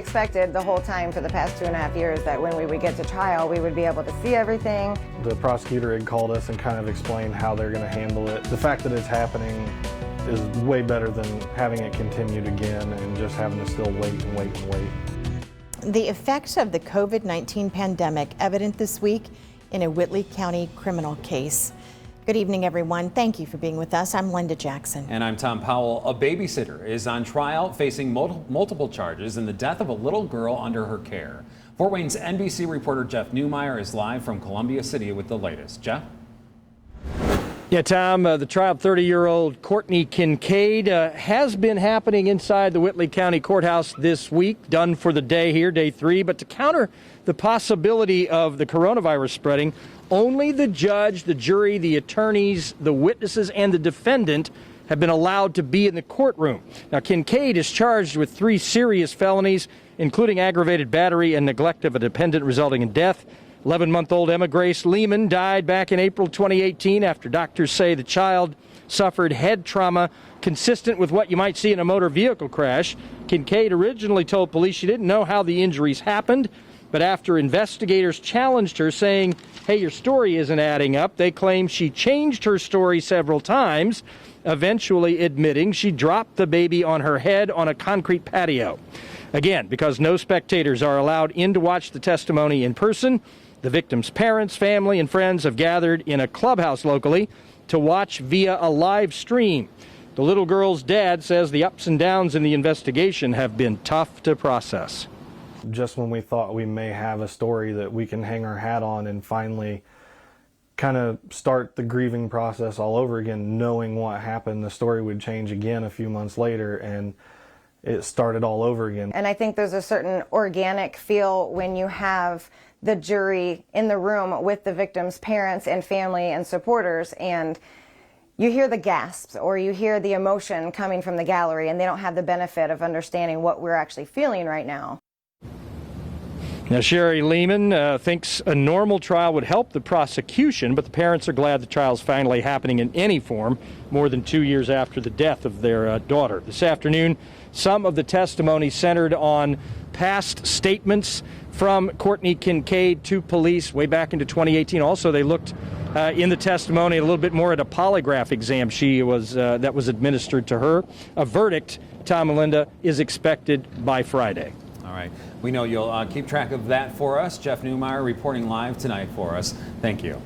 expected the whole time for the past 2.5 years that when we would get to trial, we would be able to see everything. The prosecutor had called us and kind of explained how they're going to handle it. The fact that it's happening is way better than having it continued again and just having to still wait and wait and wait. The effects of the COVID-19 pandemic evident this week in a Whitley County criminal case. Good evening, everyone. Thank you for being with us. I'm Linda Jackson. And I'm Tom Powell. A babysitter is on trial facing multiple charges in the death of a little girl under her care. Fort Wayne's NBC reporter Jeff Newmeyer is live from Columbia City with the latest. Jeff? Yeah, Tom, the trial of 30-year-old Courtney Kincaid has been happening inside the Whitley County Courthouse this week, done for the day here, day 3. But to counter the possibility of the coronavirus spreading, only the judge, the jury, the attorneys, the witnesses, and the defendant have been allowed to be in the courtroom. Now, Kincaid is charged with 3 serious felonies, including aggravated battery and neglect of a dependent resulting in death. 11-month-old Emma Grace Leeman died back in April 2018 after doctors say the child suffered head trauma consistent with what you might see in a motor vehicle crash. Kincaid originally told police she didn't know how the injuries happened, but after investigators challenged her saying, hey, your story isn't adding up, they claim she changed her story several times, eventually admitting she dropped the baby on her head on a concrete patio. Again, because no spectators are allowed in to watch the testimony in person, the victim's parents, family, and friends have gathered in a clubhouse locally to watch via a live stream. The little girl's dad says the ups and downs in the investigation have been tough to process. Just when we thought we may have a story that we can hang our hat on and finally kind of start the grieving process all over again, knowing what happened, the story would change again a few months later, and it started all over again. And I think there's a certain organic feel when you have the jury in the room with the victim's parents and family and supporters, and you hear the gasps or you hear the emotion coming from the gallery, and they don't have the benefit of understanding what we're actually feeling right now. Now, Sherry Leeman thinks a normal trial would help the prosecution, but the parents are glad the trial is finally happening in any form more than 2 years after the death of their daughter. This afternoon, some of the testimony centered on past statements from Courtney Kincaid to police way back into 2018. Also, they looked in the testimony a little bit more at a polygraph exam that was administered to her. A verdict, Tom and Linda, is expected by Friday. All right. We know you'll keep track of that for us. Jeff Newmeyer reporting live tonight for us. Thank you.